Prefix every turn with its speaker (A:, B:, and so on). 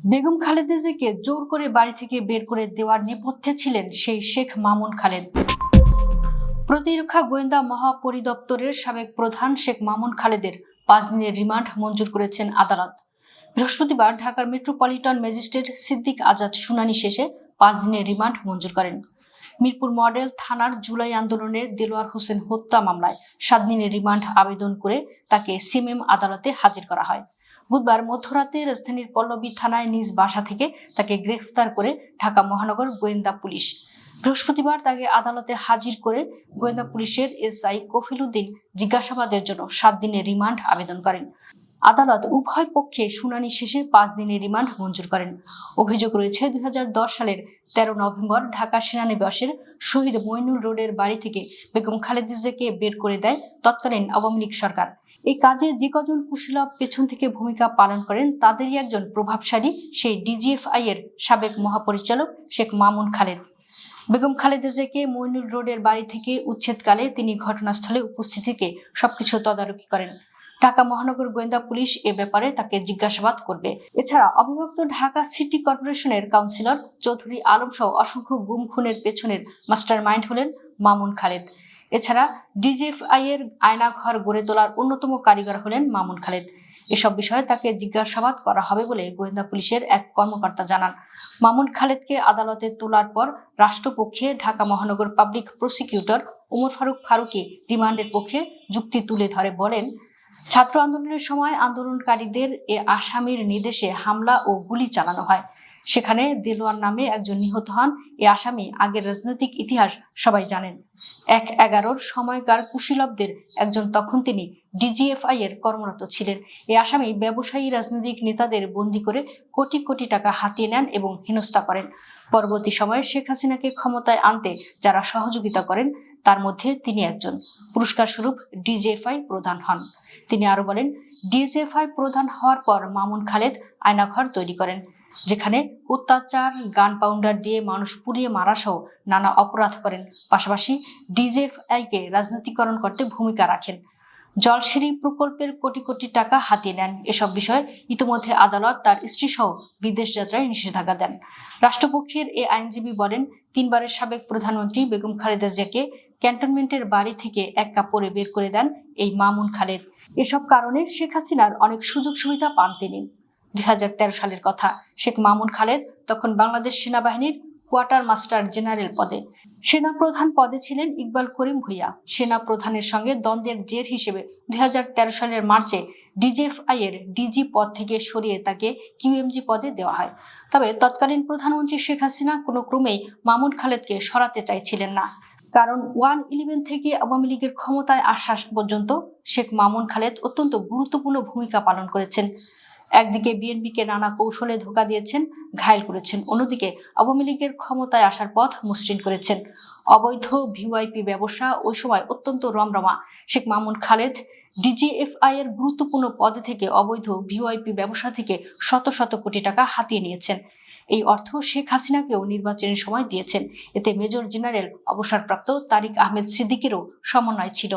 A: বেগম খালেদা জিয়াকে জোর করে বাড়ি থেকে বের করে দেওয়ার নেপথ্যে ছিলেন সেই শেখ মামুন খালেদ। প্রতিরক্ষা গোয়েন্দা মহাপরিদপ্তরের সাবেক প্রধান শেখ মামুন খালেদের 5 দিনের রিমান্ড মঞ্জুর করেছেন আদালত। বৃহস্পতিবার ঢাকার মেট্রোপলিটন ম্যাজিস্ট্রেট সিদ্দিক আজাদ শুনানি শেষে 5 দিনের রিমান্ড মঞ্জুর করেন। মিরপুর মডেল থানার জুলাই আন্দোলনের দেলোয়ার হোসেন হত্যা মামলায় 7 দিনের রিমান্ড আবেদন করে তাকে সিএমএম আদালতে হাজির করা হয়। বুধবার মধ্যরাতে রাজধানীর পল্লবী থানায় নিজ বাসা থেকে তাকে গ্রেফতার করে ঢাকা মহানগর গোয়েন্দা পুলিশ। বৃহস্পতিবার তাকে আদালতে হাজির করে গোয়েন্দা পুলিশের এসআই কফিল উদ্দিন জিজ্ঞাসাবাদের জন্য 7 দিনের রিমান্ড আবেদন করেন। আদালত উভয় পক্ষে শুনানি শেষে 5 দিনের রিমান্ড মঞ্জুর করেন। অভিযোগ রয়েছে 2010 সালের 13 নভেম্বর ঢাকা সেনানিবাসের শহীদ মইনুল রোডের বাড়ি থেকে বেগম খালেদা জিয়াকে বের করে দেয় তৎকালীন আওয়ামী লীগ সরকার। এই কাজের যে কজন কুশীলব পেছন থেকে ভূমিকা পালন করেন তাদেরই একজন প্রভাবশালী সেই ডিজিএফআই এর সাবেক মহাপরিচালক শেখ মামুন খালেদ। বেগম খালেদা জিয়াকে মইনুল রোডের বাড়ি থেকে উচ্ছেদকালে তিনি ঘটনাস্থলে উপস্থিত থেকে সবকিছু তদারকি করেন। ঢাকা মহানগর গোয়েন্দা পুলিশ এ ব্যাপারে তাকে জিজ্ঞাসাবাদ করবে। এছাড়া অবিভক্ত ঢাকা সিটি কর্পোরেশনের কাউন্সিলর চৌধুরী আলম সহ অসংখ্য গুম খুনের পেছনের মাস্টার মাইন্ড হলেন মামুন খালেদ। এছাড়া ডিজিএফআই এর আয়নাঘর গড়ে তোলার অন্যতম কারিগর হলেন মামুন খালেদ। এসব বিষয়ে তাকে জিজ্ঞাসাবাদ করা হবে বলে গোয়েন্দা পুলিশের এক কর্মকর্তা জানান। মামুন খালেদকে আদালতে তোলার পর রাষ্ট্রপক্ষে ঢাকা মহানগর পাবলিক প্রসিকিউটর ওমর ফারুক ফারুকী রিমান্ডের পক্ষে যুক্তি তুলে ধরে বলেন, ছাত্র আন্দোলনের সময় আন্দোলনকারীদের এ আসামির নির্দেশে হামলা ও গুলি চালানো হয়। সেখানে দেলোয়ার নামে একজন নিহত হন। এ আসামি আগের রাজনৈতিক ইতিহাস সবাই জানেন। 1/11 সময়কার কুশীলবদের একজন, তখন তিনি ডিজিএফআই এর কর্মরত ছিলেন। এ আসামি ব্যবসায়ী রাজনৈতিক নেতাদের বন্দী করে কোটি কোটি টাকা হাতিয়ে নেন এবং হেনস্থা করেন। পরবর্তী সময়ে শেখ হাসিনাকে ক্ষমতায় আনতে যারা সহযোগিতা করেন তার মধ্যে তিনি একজন। পুরস্কার স্বরূপ ডিজিএফআই প্রধান হন। তিনি আরো বলেন, ডিজিএফআই প্রধান হওয়ার পর মামুন খালেদ আয়নাঘর তৈরি করেন, যেখানে অত্যাচার, গান পাউডার দিয়ে মানুষ পুড়িয়ে মারা সহ নানা অপরাধ করেন। পাশাপাশি ডিজিএফআইকে রাজনৈতিকরণ করতে ভূমিকা রাখেন। জলসিঁড়ি প্রকল্পের কোটি কোটি টাকা হাতিয়ে নেন। এসব বিষয়ে ইতিমধ্যে আদালত তার স্ত্রী সহ বিদেশ যাত্রায় নিষেধাজ্ঞা দেন। রাষ্ট্রপক্ষের এ আইনজীবী বলেন, 3 বারের সাবেক প্রধানমন্ত্রী বেগম খালেদা জিয়াকে ক্যান্টনমেন্টের বাড়ি থেকে এক কাপড়ে বের করে দেন এই মামুন খালেদ। এসব কারণে শেখ হাসিনার অনেক সুযোগ সুবিধা পান তিনি। 2013 সালের কথা। শেখ মামুন খালেদ তখন বাংলাদেশ সেনাবাহিনীর কোয়ার্টার মাস্টার জেনারেল পদে। সেনাপ্রধান পদে ছিলেন ইকবাল করিম ভূঁইয়া। সেনা প্রধানের সঙ্গে দ্বন্দ্বের জের হিসেবে 2013 সালের মার্চে ডিজিএফআই এর ডিজি পদ থেকে সরিয়ে তাকে কিউএমজি পদে দেওয়া হয়। তবে তৎকালীন প্রধানমন্ত্রী শেখ হাসিনা কোনো ক্রমেই মামুন খালেদকে সরাতে চাইছিলেন না। কারণ 1/11 থেকে আওয়ামী লীগের ক্ষমতায় আসা পর্যন্ত শেখ মামুন খালেদ অত্যন্ত গুরুত্বপূর্ণ ভূমিকা পালন করেছেন। একদিকে বিএনপিকে নানা কৌশলে ধোঁকা দিয়েছেন, ঘায়েল করেছেন, অন্যদিকে আওয়ামী লীগের ক্ষমতায় আসার পথ মসৃণ করেছেন। অবৈধ ভিওআইপি ব্যবসা ওই সময় অত্যন্ত রমরমা। শেখ মামুন খালেদ ডিজিএফআই এর গুরুত্বপূর্ণ পদে থেকে অবৈধ ভিওআইপি ব্যবসা থেকে শত শত কোটি টাকা হাতিয়ে নিয়েছেন। এই অর্থ শেখ হাসিনাকেও নির্বাচনের সময় দিয়েছেন। এতে মেজর জেনারেল অবসরপ্রাপ্ত তারিক আহমেদ সিদ্দিকেরও সমন্বয় ছিল।